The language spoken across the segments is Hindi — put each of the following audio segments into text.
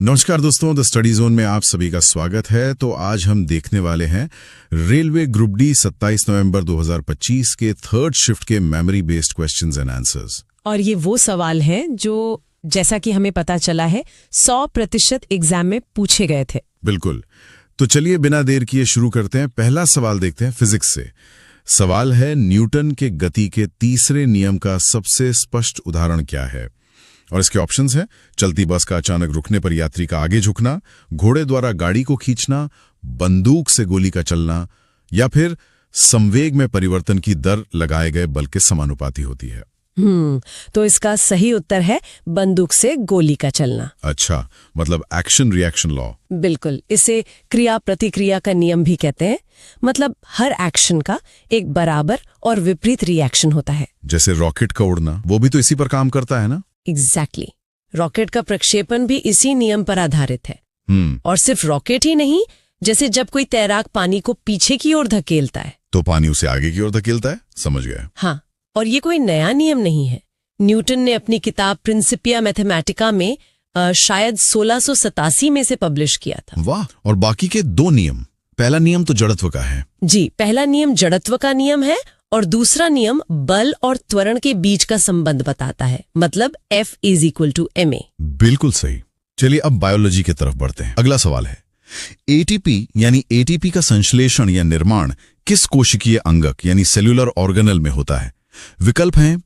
नमस्कार दोस्तों, द स्टडी जोन में आप सभी का स्वागत है। तो आज हम देखने वाले हैं रेलवे ग्रुप डी 27 नवंबर 2025 के थर्ड शिफ्ट के memory based questions and answers. और ये वो सवाल हैं जो जैसा कि हमें पता चला है 100% एग्जाम में पूछे गए थे। बिल्कुल। तो चलिए बिना देर किए शुरू करते हैं। पहला सवाल देखते हैं फिजिक्स से। सवाल है, न्यूटन के गति के तीसरे नियम का सबसे स्पष्ट उदाहरण क्या है? और इसके ऑप्शंस हैं, चलती बस का अचानक रुकने पर यात्री का आगे झुकना, घोड़े द्वारा गाड़ी को खींचना, बंदूक से गोली का चलना, या फिर संवेग में परिवर्तन की दर लगाए गए बल के समानुपाती होती है। तो इसका सही उत्तर है बंदूक से गोली का चलना। अच्छा, मतलब एक्शन रिएक्शन लॉ। बिल्कुल, इसे क्रिया प्रतिक्रिया का नियम भी कहते हैं। मतलब हर एक्शन का एक बराबर और विपरीत रिएक्शन होता है। जैसे रॉकेट का उड़ना, वो भी तो इसी पर काम करता है ना? एग्जैक्टली। रॉकेट का प्रक्षेपण भी इसी नियम पर आधारित है। और सिर्फ रॉकेट ही नहीं, जैसे जब कोई तैराक पानी को पीछे की ओर धकेलता है तो पानी उसे आगे की ओर धकेलता है। समझ गया। हाँ, और ये कोई नया नियम नहीं है। न्यूटन ने अपनी किताब प्रिंसिपिया मैथमेटिका में शायद 1687 में से पब्लिश किया था। वाह। और बाकी के दो नियम, पहला नियम तो जड़त्व का है। जी, पहला नियम जड़त्व का नियम है और दूसरा नियम बल और त्वरण के बीच का संबंध बताता है। मतलब F = ma। बिल्कुल सही। चलिए अब बायोलॉजी की तरफ बढ़ते हैं। अगला सवाल है, एटीपी यानी एटीपी का संश्लेषण या निर्माण किस कोशिकीय अंगक यानी सेल्यूलर ऑर्गेनेल में होता है? विकल्प हैं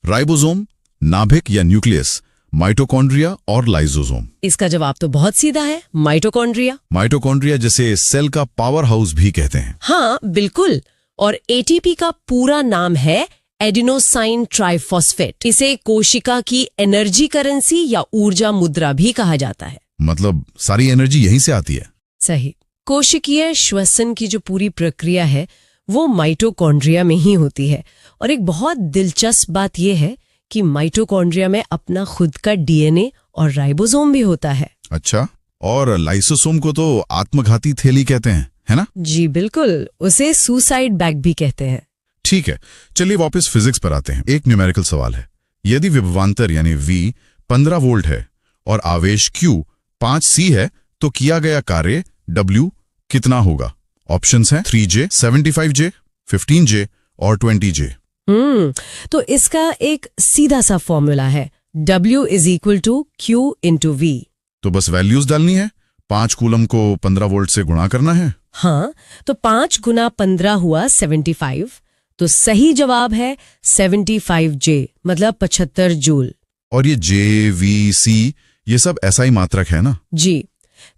राइबोसोम, नाभिक या न्यूक्लियस, माइटोकॉन्ड्रिया और लाइसोसोम। इसका जवाब तो बहुत सीधा है, माइटोकॉन्ड्रिया। माइटोकॉन्ड्रिया जिसे सेल का पावर हाउस भी कहते हैं। हाँ बिल्कुल। और एटीपी का पूरा नाम है एडिनोसाइन ट्राइफॉस्फेट। इसे कोशिका की एनर्जी करेंसी या ऊर्जा मुद्रा भी कहा जाता है। मतलब सारी एनर्जी यहीं से आती है। सही। कोशिकीय श्वसन की जो पूरी प्रक्रिया है वो माइटोकॉन्ड्रिया में ही होती है। और एक बहुत दिलचस्प बात यह है कि माइटोकॉन्ड्रिया में अपना खुद का डीएनए और राइबोसोम भी होता है। अच्छा, और लाइसोसोम को तो आत्मघाती थैली कहते हैं, है ना? जी बिल्कुल, उसे सुसाइड बैग भी कहते हैं। ठीक है, चलिए वापस फिजिक्स पर आते हैं। एक न्यूमेरिकल सवाल है, यदि विभवांतर यानी V 15 वोल्ट है और आवेश Q 5C है तो किया गया कार्य W कितना होगा? ऑप्शंस हैं 3J, 75J, 15J और 20J। तो इसका एक सीधा सा फॉर्मूला है, W = Q × V। तो बस वैल्यूज डालनी है, 5 कूलम को 15 वोल्ट से गुणा करना है। हाँ, तो 5 × 15 हुआ 75। तो सही जवाब है 75J, मतलब 75 जूल। और ये J, V, C ये सब SI मात्रक है ना? जी,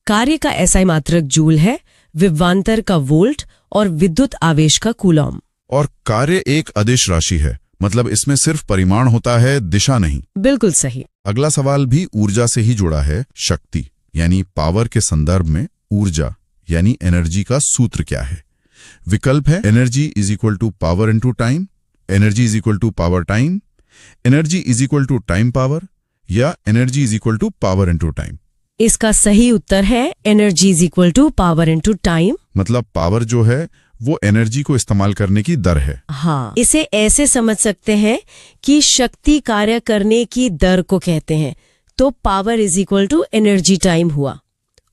कार्य का SI मात्रक जूल है, विभवांतर का वोल्ट और विद्युत आवेश का कूलॉम। और कार्य एक अदिश राशि है, मतलब इसमें सिर्फ परिमाण होता है, दिशा नहीं। बिल्कुल सही। अगला सवाल भी ऊर्जा से ही जुड़ा है। शक्ति यानी पावर के संदर्भ में ऊर्जा यानी एनर्जी का सूत्र क्या है? विकल्प है energy = power × time, energy = power time, energy = time power या एनर्जी = पावर × टाइम। इसका सही उत्तर है एनर्जी = पावर × टाइम। मतलब पावर जो है वो एनर्जी को इस्तेमाल करने की दर है। हाँ, इसे ऐसे समझ सकते हैं कि शक्ति कार्य करने की दर को कहते हैं। तो पावर = एनर्जी टाइम हुआ,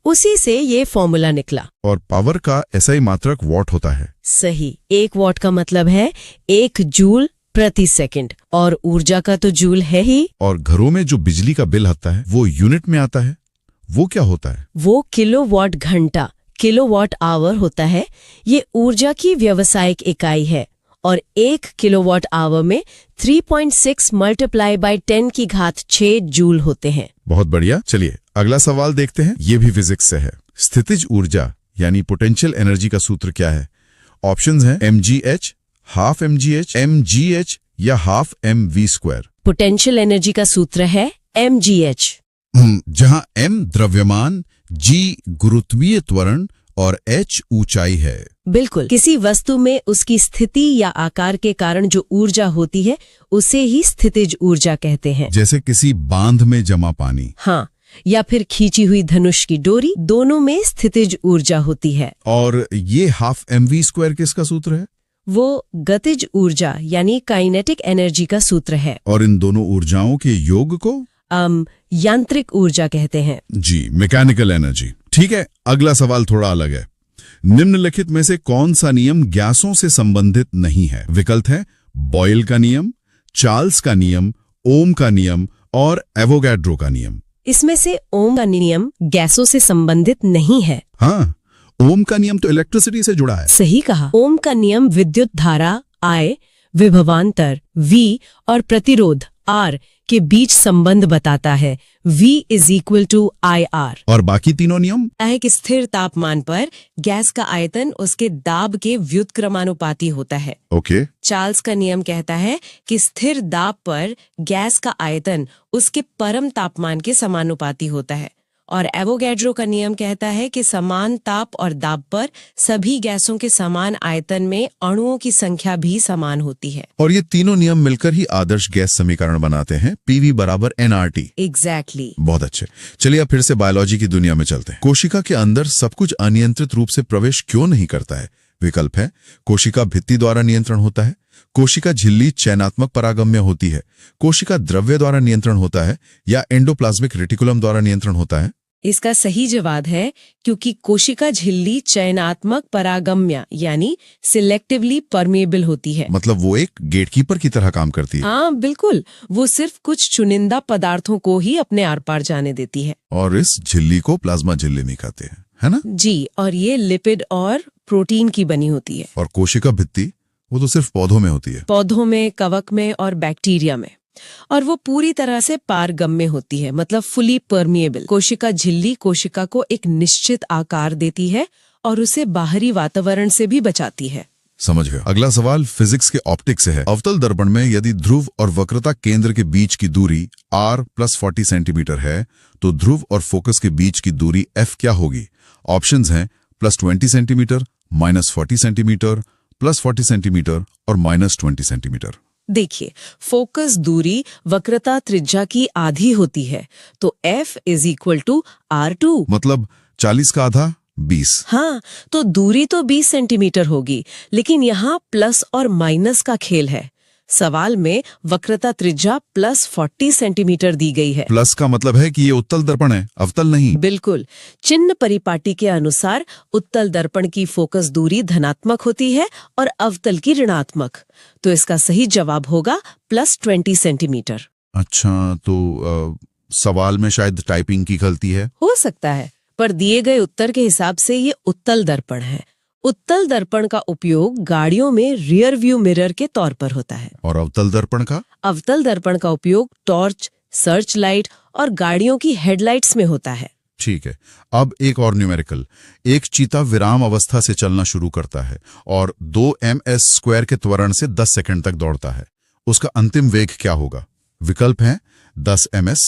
उसी से ये फॉर्मूला निकला। और पावर का SI मात्रक वॉट होता है। सही। 1 वॉट का मतलब है 1 जूल प्रति सेकंड, और ऊर्जा का तो जूल है ही। और घरों में जो बिजली का बिल आता है वो यूनिट में आता है, वो क्या होता है? वो किलोवाट घंटा, किलोवाट आवर होता है। ये ऊर्जा की व्यावसायिक इकाई है और 1 किलोवाट आवर में 3.6 × 10⁶ जूल होते हैं। बहुत बढ़िया। चलिए अगला सवाल देखते हैं, ये भी फिजिक्स से है। स्थितिज ऊर्जा यानी पोटेंशियल एनर्जी का सूत्र क्या है? ऑप्शंस हैं mgh, ½ mgh, mgh या ½ mv²। पोटेंशियल एनर्जी का सूत्र है mgh। जहां m द्रव्यमान, g गुरुत्वीय त्वरण और h ऊंचाई है। बिल्कुल, किसी वस्तु में उसकी स्थिति या आकार के कारण जो ऊर्जा होती है उसे ही स्थितिज ऊर्जा कहते हैं। जैसे किसी बांध में जमा पानी। हाँ, या फिर खींची हुई धनुष की डोरी, दोनों में स्थितिज ऊर्जा होती है। और ये ½ mv² किसका सूत्र है? वो गतिज ऊर्जा यानी काइनेटिक एनर्जी का सूत्र है। और इन दोनों ऊर्जाओं के योग को यांत्रिक ऊर्जा कहते हैं। जी, मैकेनिकल एनर्जी। ठीक है, अगला सवाल थोड़ा अलग है। निम्नलिखित में से कौन सा नियम गैसों से संबंधित नहीं है? विकल्प है बॉयल का नियम, चार्ल्स का नियम, ओम का नियम और एवोगैड्रो का नियम। इसमें से ओम का नियम गैसों से संबंधित नहीं है। हाँ, ओम का नियम तो इलेक्ट्रिसिटी से जुड़ा है। सही कहा। ओम का नियम विद्युत धारा I, विभवांतर V और प्रतिरोध R के बीच संबंध बताता है। V = IR। और बाकी तीनों नियम? एक स्थिर तापमान पर गैस का आयतन उसके दाब के व्युत्क्रमानुपाती होता है। ओके। चार्ल्स का नियम कहता है कि स्थिर दाब पर गैस का आयतन उसके परम तापमान के समानुपाती होता है। और एवोगैड्रो का नियम कहता है कि समान ताप और दाब पर सभी गैसों के समान आयतन में अणुओं की संख्या भी समान होती है। और ये तीनों नियम मिलकर ही आदर्श गैस समीकरण बनाते हैं, PV = nRT। एग्जैक्टली। बहुत अच्छे। चलिए अब फिर से बायोलॉजी की दुनिया में चलते हैं। कोशिका के अंदर सब कुछ अनियंत्रित रूप से प्रवेश क्यों नहीं करता है? विकल्प है कोशिका भित्ति द्वारा नियंत्रण होता है, कोशिका झिल्ली चयनात्मक परागम्य होती है, कोशिका द्रव्य द्वारा नियंत्रण होता है या एंडोप्लाज्मिक रेटिकुलम द्वारा नियंत्रण होता है। इसका सही जवाब है क्योंकि कोशिका झिल्ली चयनात्मक परागम्य यानी सिलेक्टिवली परमेबल होती है। मतलब वो एक गेटकीपर की तरह काम करती है। हाँ बिल्कुल, वो सिर्फ कुछ चुनिंदा पदार्थों को ही अपने आर पार जाने देती है। और इस झिल्ली को प्लाज्मा झिल्ली में कहते हैं, है ना? जी, और ये लिपिड और प्रोटीन की बनी होती है। और कोशिका भित्ति वो तो सिर्फ पौधों में होती है। पौधों में, कवक में और बैक्टीरिया में। और वो पूरी तरह से पारगम्य होती है, मतलब फुली परमिएबल। कोशिका झिल्ली कोशिका को एक निश्चित आकार देती है और उसे बाहरी वातावरण से भी बचाती है। समझ गए। अगला सवाल फिजिक्स के ऑप्टिक्स से है। अवतल दर्पण में यदि ध्रुव और वक्रता केंद्र के बीच की दूरी r + 40 सेंटीमीटर है तो ध्रुव और फोकस के बीच की दूरी f क्या होगी? ऑप्शंस हैं +20 सेंटीमीटर, -40 सेंटीमीटर, +40 सेंटीमीटर और -20 सेंटीमीटर। देखिए, फोकस दूरी वक्रता त्रिज्या की आधी होती है, तो F = R2। मतलब 40 का आधा 20। हाँ, तो दूरी तो 20 सेंटीमीटर होगी, लेकिन यहाँ प्लस और माइनस का खेल है। सवाल में वक्रता त्रिज्या +40 सेंटीमीटर दी गई है। प्लस का मतलब है कि ये उत्तल दर्पण है, अवतल नहीं। बिल्कुल। चिन्ह परिपाटी के अनुसार उत्तल दर्पण की फोकस दूरी धनात्मक होती है और अवतल की ऋणात्मक। तो इसका सही जवाब होगा +20 सेंटीमीटर। अच्छा, तो सवाल में शायद टाइपिंग की गलती है। हो सकता है, पर दिए गए उत्तर के हिसाब से ये उत्तल दर्पण है। उत्तल दर्पण का उपयोग गाड़ियों में रियर व्यू मिरर के तौर पर होता है। और अवतल दर्पण का? अवतल दर्पण का उपयोग टॉर्च, सर्च लाइट और गाड़ियों की हेडलाइट्स में होता है। ठीक है। अब एक और न्यूमेरिकल। एक चीता विराम अवस्था से चलना शुरू करता है और 2ms² के त्वरण से 10 सेकंड तक दौड़ता है। उसका अंतिम वेग क्या होगा? विकल्प हैं 10 ms,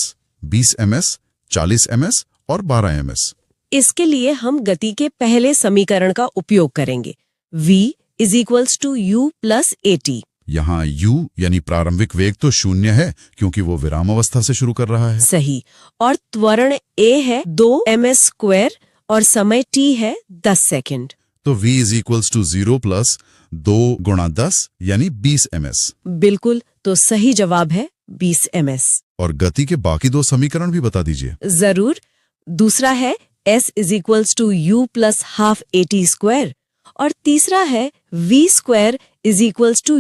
20 ms, 40 ms और 12 ms। इसके लिए हम गति के पहले समीकरण का उपयोग करेंगे। v = u + at। यहाँ u यानी प्रारंभिक वेग तो 0 है क्योंकि वो विराम अवस्था से शुरू कर रहा है। सही। और त्वरण a है 2ms² और समय t है 10 सेकंड। तो v = 0 + 2 × 10 यानी 20 ms। बिल्कुल, तो सही जवाब है 20 ms। और गति के बाकी दो समीकरण भी बता दीजिए। जरूर। दूसरा है s = u + ½ at² और तीसरा है v² =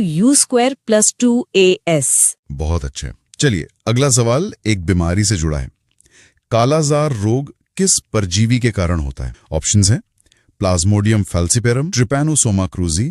u² + 2as। बहुत अच्छे। चलिए अगला सवाल एक बीमारी से जुड़ा है। कालाजार रोग किस परजीवी के कारण होता है? ऑप्शंस हैं Plasmodium falciparum, Trypanosoma cruzi,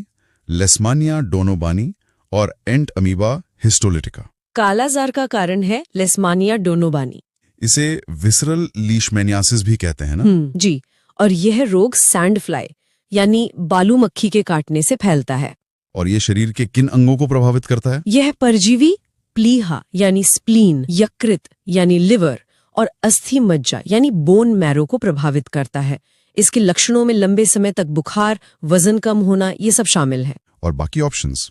Leishmania donovani और एंट अमीबा हिस्टोलिटिका। कालाजार का कारण है लेशमानिया डोनोबानी। इसे विसरल लीशमैनियासिस भी कहते हैं ना? जी। और यह रोग सैंड फ्लाई यानी बालू मक्खी के काटने से फैलता है। और ये शरीर के किन अंगों को प्रभावित करता है? यह परजीवी प्लीहा यानी स्प्लीन, यकृत यानी लिवर और अस्थि मज्जा यानी बोन मैरो को प्रभावित करता है। इसके लक्षणों में लंबे समय तक बुखार, वजन कम होना, ये सब शामिल है। और बाकी ऑप्शंस?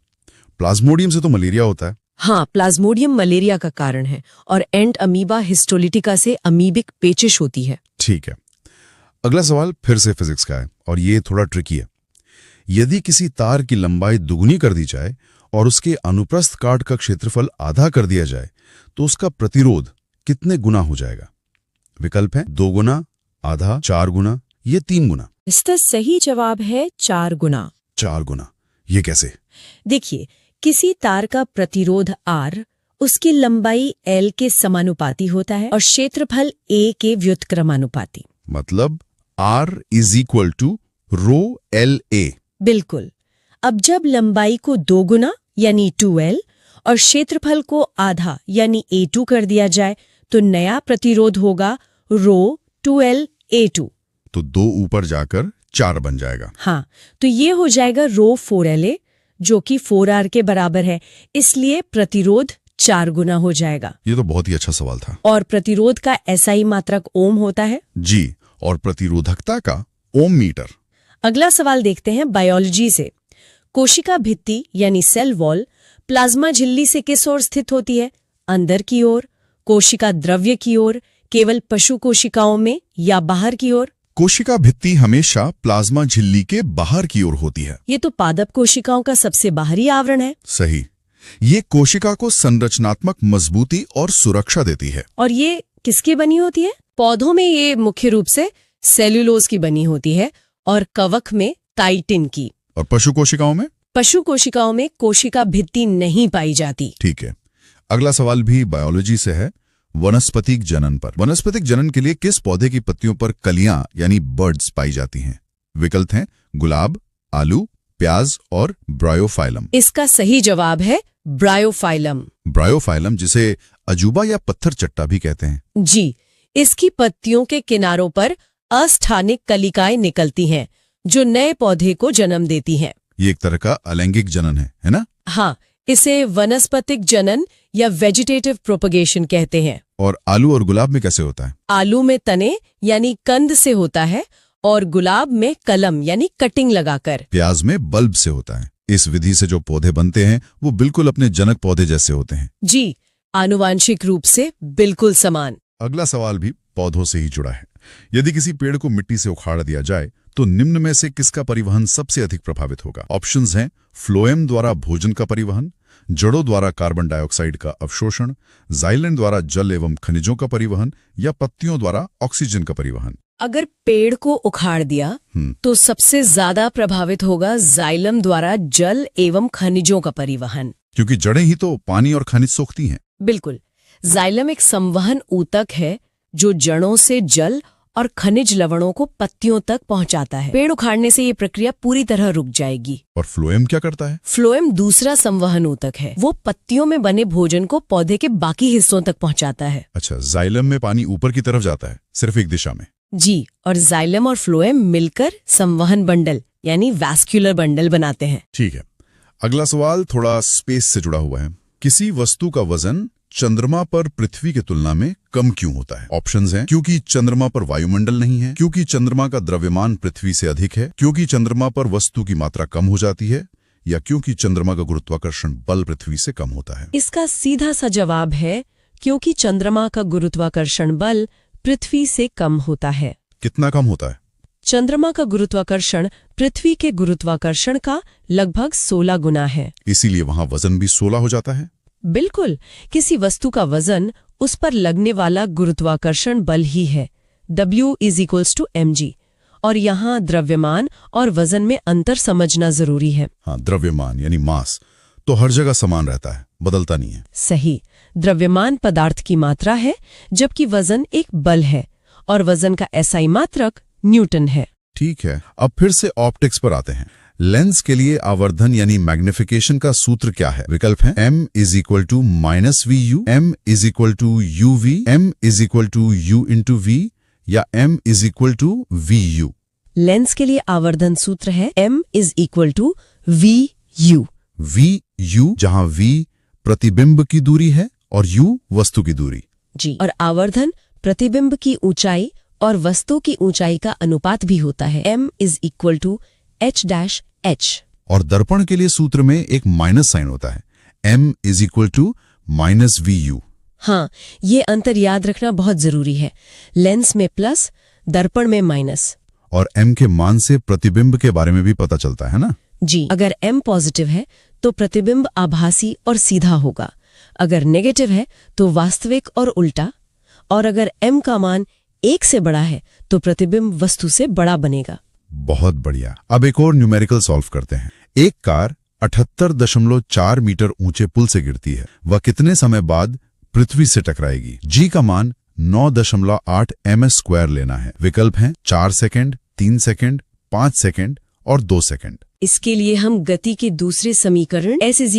प्लाज्मोडियम से तो मलेरिया होता है। हाँ, प्लाज्मोडियम मलेरिया का कारण है और एंट अमीबा हिस्टोलिटिका से अमीबिक पेचिश होती है। ठीक है। अगला सवाल फिर से फिजिक्स का है और ये थोड़ा ट्रिकी है। यदि किसी तार की लंबाई दुगनी कर दी जाए और उसके अनुप्रस्थ काट का क्षेत्रफल आधा कर दिया जाए तो उसका प्रतिरोध कितने गुना हो जाएगा? विकल्प है 2 गुना, आधा, 4 गुना, ये 3 गुना। इसका सही जवाब है 4 गुना। 4 गुना, ये कैसे? देखिए, किसी तार का प्रतिरोध R उसकी लंबाई L के समानुपाती होता है और क्षेत्रफल A के व्युत्क्रमानुपाती। मतलब R is equal to rho L A. बिल्कुल। अब जब लंबाई को 2 गुना यानी 2L और क्षेत्रफल को आधा यानी A2 कर दिया जाए तो नया प्रतिरोध होगा रो 2L A2। तो 2 ऊपर जाकर 4 बन जाएगा। हाँ, तो ये हो जाएगा रो 4LA जो कि 4R के बराबर है, इसलिए प्रतिरोध 4 गुना हो जाएगा। ये तो बहुत ही अच्छा सवाल था। और प्रतिरोध का SI मात्रक ओम होता है। जी, और प्रतिरोधकता का ओम मीटर। अगला सवाल देखते हैं बायोलॉजी से। कोशिका भित्ति यानी सेल वॉल प्लाज्मा झिल्ली से किस ओर स्थित होती है? अंदर की ओर, कोशिका द्रव्य की ओर, केवल पशु कोशिकाओं में या बाहर की ओर? कोशिका भित्ति हमेशा प्लाज्मा झिल्ली के बाहर की ओर होती है। ये तो पादप कोशिकाओं का सबसे बाहरी आवरण है। सही। ये कोशिका को संरचनात्मक मजबूती और सुरक्षा देती है। और ये किसकी बनी होती है? पौधों में ये मुख्य रूप से सेल्यूलोज की बनी होती है और कवक में काइटिन की। और पशु कोशिकाओं में? पशु कोशिकाओं में कोशिका भित्ति नहीं पाई जाती। ठीक है। अगला सवाल भी बायोलॉजी से है, वनस्पतिक जनन पर। वनस्पतिक जनन के लिए किस पौधे की पत्तियों पर कलियां यानी बर्ड्स पाई जाती हैं? विकल्प हैं गुलाब, आलू, प्याज और ब्रायोफाइलम। इसका सही जवाब है ब्रायोफाइलम। ब्रायोफाइलम, जिसे अजूबा या पत्थर चट्टा भी कहते हैं। जी, इसकी पत्तियों के किनारों पर अस्थानिक कलिकाएं निकलती हैं जो नए पौधे को जन्म देती हैं। ये एक तरह का अलैंगिक जनन है ना? हाँ, इसे वनस्पतिक जनन या वेजिटेटिव प्रोपगेशन कहते हैं। और आलू और गुलाब में कैसे होता है? आलू में तने यानी कंद से होता है और गुलाब में कलम यानी कटिंग लगाकर। प्याज में बल्ब से होता है। इस विधि से जो पौधे बनते हैं वो बिल्कुल अपने जनक पौधे जैसे होते हैं। जी, आनुवांशिक रूप से बिल्कुल समान। अगला सवाल भी पौधों से ही जुड़ा है। यदि किसी पेड़ को मिट्टी से उखाड़ दिया जाए तो निम्न में से किसका परिवहन सबसे अधिक प्रभावित होगा? ऑप्शंस हैं फ्लोएम द्वारा भोजन का परिवहन, जड़ों द्वारा कार्बन डाइऑक्साइड का अवशोषण, जाइलम द्वारा जल एवं खनिजों का परिवहन या पत्तियों द्वारा ऑक्सीजन का परिवहन। अगर पेड़ को उखाड़ दिया तो सबसे ज्यादा प्रभावित होगा जाइलम द्वारा जल एवं खनिजों का परिवहन, क्योंकि जड़ें ही तो पानी और खनिज सोखती हैं। बिल्कुल। जाइलम एक संवहन ऊतक है जो जड़ों से जल और खनिज लवणों को पत्तियों तक पहुंचाता है। पेड़ उखाड़ने से ये प्रक्रिया पूरी तरह रुक जाएगी। और फ्लोएम क्या करता है? फ्लोएम दूसरा संवहन ऊतक है। वो पत्तियों में बने भोजन को पौधे के बाकी हिस्सों तक पहुंचाता है। अच्छा, जाइलम में पानी ऊपर की तरफ जाता है, सिर्फ एक दिशा में। जी, और जाइलम और फ्लोएम मिलकर संवहन बंडल यानी वैस्कुलर बंडल बनाते हैं। ठीक है। अगला सवाल थोड़ा स्पेस से जुड़ा हुआ है। किसी वस्तु का वजन चंद्रमा पर पृथ्वी की तुलना में कम क्यों होता है? ऑप्शंस हैं क्योंकि चंद्रमा पर वायुमंडल नहीं है, क्योंकि चंद्रमा का द्रव्यमान पृथ्वी से अधिक है, क्योंकि चंद्रमा पर वस्तु की मात्रा कम हो जाती है, या क्योंकि चंद्रमा का गुरुत्वाकर्षण बल पृथ्वी से कम होता है। इसका सीधा सा जवाब है क्योंकि चंद्रमा का गुरुत्वाकर्षण बल पृथ्वी से कम होता है। कितना कम होता है? चंद्रमा का गुरुत्वाकर्षण पृथ्वी के गुरुत्वाकर्षण का लगभग 16 गुना है। इसीलिए वहां वजन भी 16 हो जाता है। बिल्कुल, किसी वस्तु का वजन उस पर लगने वाला गुरुत्वाकर्षण बल ही है। W = mg। और यहाँ द्रव्यमान और वजन में अंतर समझना जरूरी है। हाँ, द्रव्यमान यानी मास तो हर जगह समान रहता है, बदलता नहीं है। सही। द्रव्यमान पदार्थ की मात्रा है जबकि वजन एक बल है और वजन का SI मात्रक न्यूटन है। ठीक है। अब फिर से ऑप्टिक्स पर आते हैं। लेंस के लिए आवर्धन यानी मैग्निफिकेशन का सूत्र क्या है? विकल्प है m = -vu, m = uv, m = u × v या m = vu। लेंस के लिए आवर्धन सूत्र है m = vu। vu, जहां v प्रतिबिंब की दूरी है और u वस्तु की दूरी। जी, और आवर्धन प्रतिबिंब की ऊंचाई और वस्तु की ऊंचाई का अनुपात भी होता है। m = h-h। और दर्पण के लिए सूत्र में एक माइनस साइन होता है, m = -vu। हाँ, ये अंतर याद रखना बहुत जरूरी है। लेंस में प्लस, दर्पण में माइनस। और m के मान से प्रतिबिंब के बारे में भी पता चलता है ना? जी, अगर m पॉजिटिव है तो प्रतिबिंब आभासी और सीधा होगा, अगर नेगेटिव है तो वास्तविक और उल्टा। और अगर m का मान 1 से बड़ा है तो प्रतिबिंब वस्तु से बड़ा बनेगा। बहुत बढ़िया। अब एक और न्यूमेरिकल सॉल्व करते हैं। एक कार 78.4 मीटर ऊंचे पुल से गिरती है, वह कितने समय बाद पृथ्वी से टकराएगी? जी का मान 9.8 ms² लेना है। विकल्प हैं 4 सेकंड, 3 सेकंड, 5 सेकंड और 2 सेकंड। इसके लिए हम गति के दूसरे समीकरण s =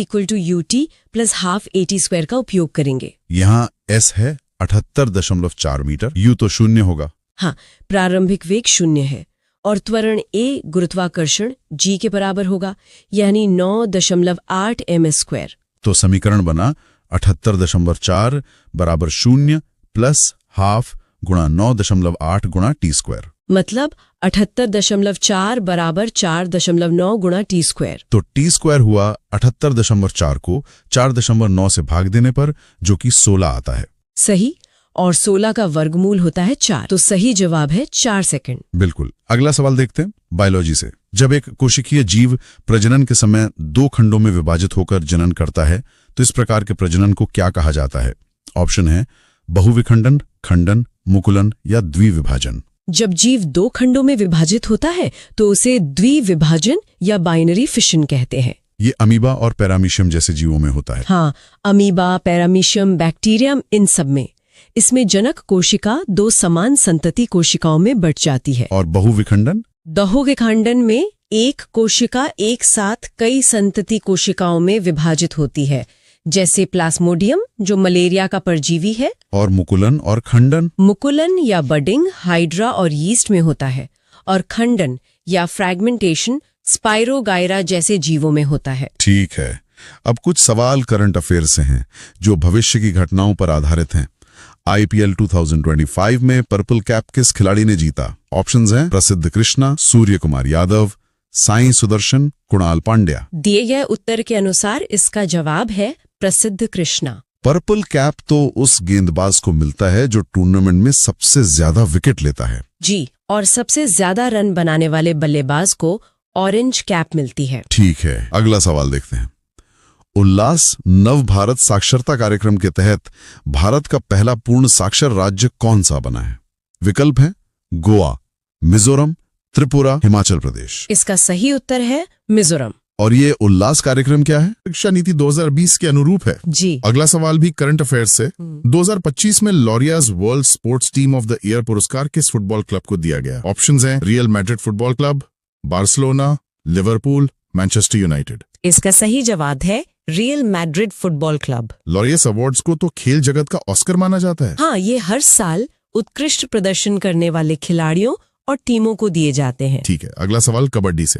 ut + ½ at² का उपयोग करेंगे। यहाँ s है 78.4 मीटर, u तो 0 होगा। हाँ, प्रारंभिक वेग 0 है और त्वरण a गुरुत्वाकर्षण g के बराबर होगा, यानी 9.8 ms²। तो समीकरण बना 78.4 = 0 + ½ गुणा 9.8 गुणा t²। मतलब 78.4 = 4.9 गुणा t²। तो t² हुआ 78.4 को 4.9 से भाग देने पर, जो कि 16 आता है। सही। और 16 का वर्गमूल होता है 4, तो सही जवाब है 4 सेकंड। बिल्कुल। अगला सवाल देखते हैं बायोलॉजी से। जब एक कोशिकीय जीव प्रजनन के समय 2 खंडों में विभाजित होकर जनन करता है तो इस प्रकार के प्रजनन को क्या कहा जाता है? ऑप्शन है बहुविखंडन, खंडन, मुकुलन या द्विविभाजन। जब जीव 2 खंडों में विभाजित होता है तो उसे द्विविभाजन या बाइनरी फिशन कहते हैं। ये अमीबा और पैरामीशियम जैसे जीवों में होता है। हाँ, अमीबा, पैरामीशियम, बैक्टीरियम, इन सब में। इसमें जनक कोशिका 2 समान संतति कोशिकाओं में बट जाती है। और बहुविखंडन? बहुविखंडन में एक कोशिका एक साथ कई संतति कोशिकाओं में विभाजित होती है, जैसे प्लाज्मोडियम जो मलेरिया का परजीवी है। और मुकुलन और खंडन? मुकुलन या बडिंग हाइड्रा और यीस्ट में होता है, और खंडन या फ्रैगमेंटेशन स्पाइरोगायरा जैसे जीवों में होता है। ठीक है। अब कुछ सवाल करंट अफेयर से हैं जो भविष्य की घटनाओं पर आधारित हैं। IPL 2025 में पर्पल कैप किस खिलाड़ी ने जीता? ऑप्शंस हैं प्रसिद्ध कृष्णा, सूर्य कुमार यादव, साई सुदर्शन, कुणाल पांड्या। दिए गए उत्तर के अनुसार इसका जवाब है प्रसिद्ध कृष्णा। पर्पल कैप तो उस गेंदबाज को मिलता है जो टूर्नामेंट में सबसे ज्यादा विकेट लेता है। जी, और सबसे ज्यादा रन बनाने वाले बल्लेबाज को ऑरेंज कैप मिलती है। ठीक है। अगला सवाल देखते हैं। उल्लास नव भारत साक्षरता कार्यक्रम के तहत भारत का पहला पूर्ण साक्षर राज्य कौन सा बना है? विकल्प हैं गोवा, मिजोरम, त्रिपुरा, हिमाचल प्रदेश। इसका सही उत्तर है मिजोरम। और ये उल्लास कार्यक्रम क्या है? शिक्षा नीति 2020 के अनुरूप है। जी। अगला सवाल भी करंट अफेयर्स से। 2025 में Laureus World Sports team of the year पुरस्कार किस फुटबॉल क्लब को दिया गया? ऑप्शंस हैं Real Madrid football club, Barcelona, Liverpool, Manchester United. इसका सही जवाब है Real Madrid football club. Laureus awards को तो खेल जगत का ऑस्कर माना जाता है। हाँ, ये हर साल उत्कृष्ट प्रदर्शन करने वाले खिलाड़ियों और टीमों को दिए जाते हैं। ठीक है। अगला सवाल कबड्डी से।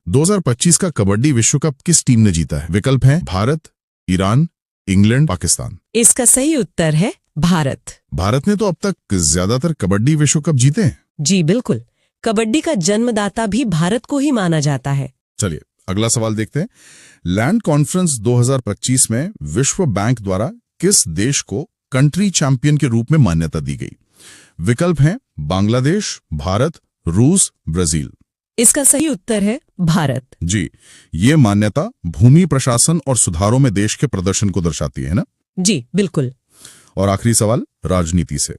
2025 का कबड्डी विश्व कप किस टीम ने जीता है? विकल्प हैं भारत, ईरान, इंग्लैंड, पाकिस्तान। इसका सही उत्तर है भारत। भारत ने तो अब तक ज्यादातर कबड्डी विश्व कप जीते हैं। जी बिल्कुल। कबड्डी का जन्मदाता भी भारत को ही माना जाता है। चलिए अगला सवाल देखते हैं। लैंड कॉन्फ्रेंस 2025 में विश्व बैंक द्वारा किस देश को कंट्री चैंपियन के रूप में मान्यता दी गई? विकल्प हैं बांग्लादेश, भारत, रूस, ब्राजील। इसका सही उत्तर है भारत। जी, ये मान्यता भूमि प्रशासन और सुधारों में देश के प्रदर्शन को दर्शाती है ना? जी बिल्कुल। और आखिरी सवाल राजनीति से।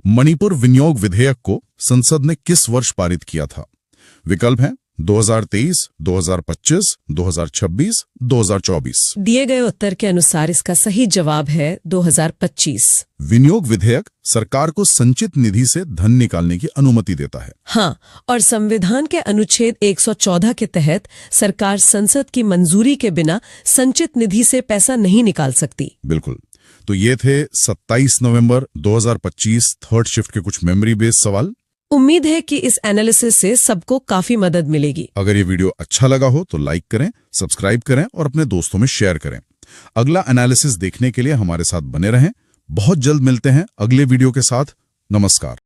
मणिपुर विनियोग विधेयक को संसद ने किस वर्ष पारित किया था? विकल्प हैं 2023, 2025, 2026, 2024। दिए गए उत्तर के अनुसार इसका सही जवाब है 2025। विनियोग विधेयक सरकार को संचित निधि से धन निकालने की अनुमति देता है। हाँ, और संविधान के अनुच्छेद 114 के तहत सरकार संसद की मंजूरी के बिना संचित निधि से पैसा नहीं निकाल सकती। बिल्कुल। तो ये थे 27 नवंबर 2025 थर्ड शिफ्ट के कुछ मेमोरी बेस्ड सवाल। उम्मीद है कि इस एनालिसिस से सबको काफी मदद मिलेगी। अगर ये वीडियो अच्छा लगा हो तो लाइक करें, सब्सक्राइब करें और अपने दोस्तों में शेयर करें। अगला एनालिसिस देखने के लिए हमारे साथ बने रहें। बहुत जल्द मिलते हैं अगले वीडियो के साथ। नमस्कार।